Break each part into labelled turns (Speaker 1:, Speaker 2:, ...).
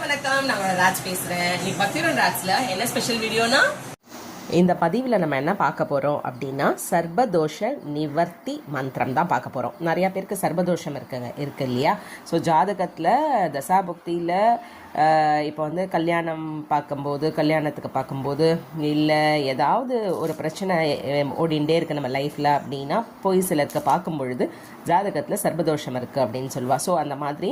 Speaker 1: வணக்கம். நான் ராஜ் பேசுறேன். இன்னைக்கு பக்திவன் ராஜ்ல என்ன ஸ்பெஷல் வீடியோனா,
Speaker 2: இந்த பதிவில் நம்ம என்ன பார்க்க போகிறோம் அப்படின்னா சர்பதோஷ நிவர்த்தி மந்திரம் தான் பார்க்க போகிறோம். நிறையா பேருக்கு சர்பதோஷம் இருக்கு இல்லையா? ஸோ ஜாதகத்தில் தசாபுக்தியில் இப்போ வந்து கல்யாணத்துக்கு பார்க்கும்போது இல்லை ஏதாவது ஒரு பிரச்சனை ஓடிண்டே இருக்குது நம்ம லைஃப்பில் அப்படின்னா போய் சிலருக்கு பார்க்கும் பொழுது ஜாதகத்தில் சர்பதோஷம் இருக்குது அப்படின்னு சொல்லுவாள். ஸோ அந்த மாதிரி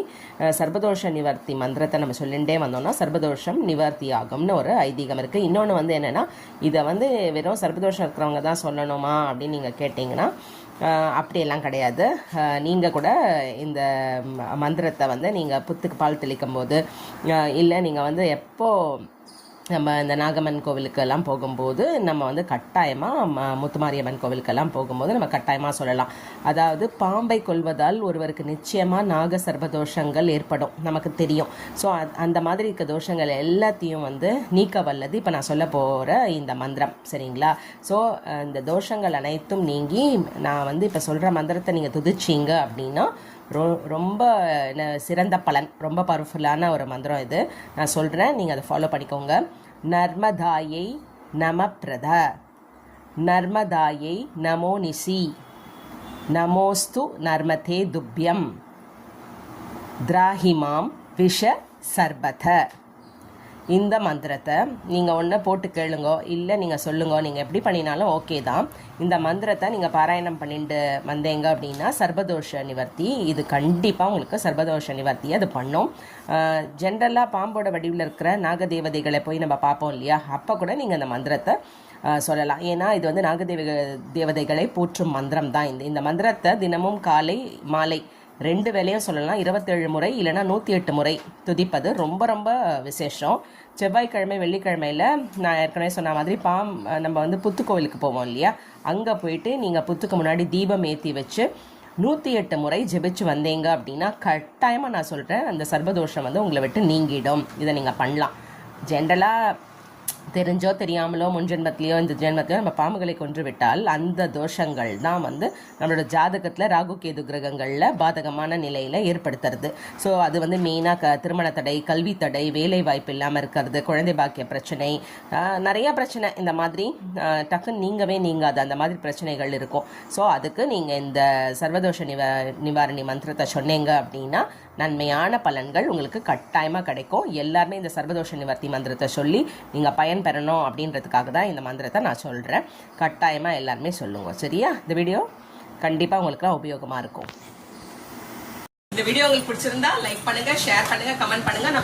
Speaker 2: சர்பதோஷ நிவர்த்தி மந்திரத்தை நம்ம சொல்லிகிட்டே வந்தோம்னா சர்பதோஷம் நிவர்த்தி ஆகும்னு ஒரு ஐதீகம் இருக்குது. இன்னொன்று வந்து என்னென்னா, இதை வந்து வெறும் சர்பதோஷம் இருக்கிறவங்க தான் சொல்லணுமா அப்படின்னு நீங்கள் கேட்டிங்கன்னா அப்படியெல்லாம் கிடையாது. நீங்கள் கூட இந்த மந்திரத்தை வந்து நீங்கள் புத்துக்கு பால் தெளிக்கும் போது இல்லை நீங்கள் வந்து நம்ம இந்த நாகம்மன் கோவிலுக்கெல்லாம் போகும்போது நம்ம வந்து கட்டாயமாக முத்துமாரியம்மன் கோவிலுக்கெல்லாம் போகும்போது நம்ம கட்டாயமாக சொல்லலாம். அதாவது பாம்பை கொல்வதால் ஒருவருக்கு நிச்சயமாக நாக சர்பதோஷங்கள் ஏற்படும், நமக்கு தெரியும். ஸோ அந்த மாதிரி இருக்க தோஷங்கள் எல்லாத்தையும் வந்து நீக்க வல்லது இப்போ நான் சொல்ல போகிற இந்த மந்திரம், சரிங்களா? ஸோ இந்த தோஷங்கள் அனைத்தும் நீங்கி நான் வந்து இப்போ சொல்கிற மந்திரத்தை நீங்கள் துதிச்சிங்க அப்படின்னா ரொம்ப சிறந்த பலன், ரொம்ப பவர்ஃபுல்லான ஒரு மந்திரம் இது. நான் சொல்கிறேன், நீங்கள் அதை ஃபாலோ பண்ணிக்கோங்க. நர்மதாயை நம பிரத, நர்மதாயை நமோ நிசி, நமோஸ்து நர்மதே துப்யம், திராஹிமாம் விஷ சர்பத. இந்த மந்திரத்தை நீங்கள் ஒன்று போட்டு கேளுங்க, இல்லை நீங்கள் சொல்லுங்க, நீங்கள் எப்படி பண்ணினாலும் ஓகே தான். இந்த மந்திரத்தை நீங்கள் பாராயணம் பண்ணிட்டு வந்தீங்க அப்படின்னா சர்பதோஷ நிவர்த்தி, இது கண்டிப்பாக உங்களுக்கு சர்பதோஷ நிவர்த்தியை அது பண்ணும். ஜென்ரலாக பாம்போட வடிவில் இருக்கிற நாகதேவதைகளை போய் நம்ம பார்ப்போம் இல்லையா, அப்போ கூட நீங்கள் அந்த மந்திரத்தை சொல்லலாம். ஏன்னா இது வந்து தேவதைகளை போற்றும் மந்திரம் தான். இந்த மந்திரத்தை தினமும் காலை மாலை 2 வேளையும் சொல்லலாம். 27 முறை இல்லைனா 108 முறை துதிப்பது ரொம்ப ரொம்ப விசேஷம். செவ்வாய்க்கிழமை வெள்ளிக்கிழமையில் நான் ஏற்கனவே சொன்ன மாதிரி நம்ம வந்து புத்துக்கோவிலுக்கு போவோம் இல்லையா, அங்கே போயிட்டு நீங்கள் புத்துக்கு முன்னாடி தீபம் ஏற்றி வச்சு 108 முறை ஜெபிச்சு வந்தீங்க அப்படின்னா கட்டாயமாக நான் சொல்கிறேன், அந்த சர்பதோஷம் வந்து உங்களை விட்டு நீங்கிடும். இதை நீங்கள் பண்ணலாம். ஜென்ரலாக தெரிஞ்சோ தெரியாமலோ முன்ஜென்மத்திலையோ இந்த ஜென்மத்திலையோ நம்ம பாம்புகளை கொன்று விட்டால் அந்த தோஷங்கள் தான் வந்து நம்மளோட ஜாதகத்தில் ராகு கேது கிரகங்களில் பாதகமான நிலையில் ஏற்படுத்துறது. ஸோ அது வந்து மெயினாக திருமண தடை, கல்வி தடை, வேலை வாய்ப்பு இல்லாமல் இருக்கிறது, குழந்தை பாக்கிய பிரச்சனை, நிறையா பிரச்சனை இந்த மாதிரி டக்குன்னு நீங்காது, அந்த மாதிரி பிரச்சனைகள் இருக்கும். ஸோ அதுக்கு நீங்கள் இந்த சர்வதோஷ நிவாரணி மந்திரத்தை சொன்னீங்க அப்படின்னா நன்மையான பலன்கள் உங்களுக்கு கட்டாயமாக கிடைக்கும். எல்லாருமே இந்த சர்வதோஷ நிவர்த்தி மந்திரத்தை சொல்லி நீங்கள் பயன் பெறணும் அப்படின்றதுக்காக தான் இந்த மந்திரத்தை நான் சொல்கிறேன். கட்டாயமாக எல்லாருமே சொல்லுங்க, சரியா? இந்த வீடியோ கண்டிப்பாக உங்களுக்குலாம் உபயோகமாக இருக்கும்.
Speaker 1: இந்த வீடியோ உங்களுக்கு பிடிச்சிருந்தா லைக் பண்ணுங்கள், ஷேர் பண்ணுங்கள், கமெண்ட் பண்ணுங்கள்.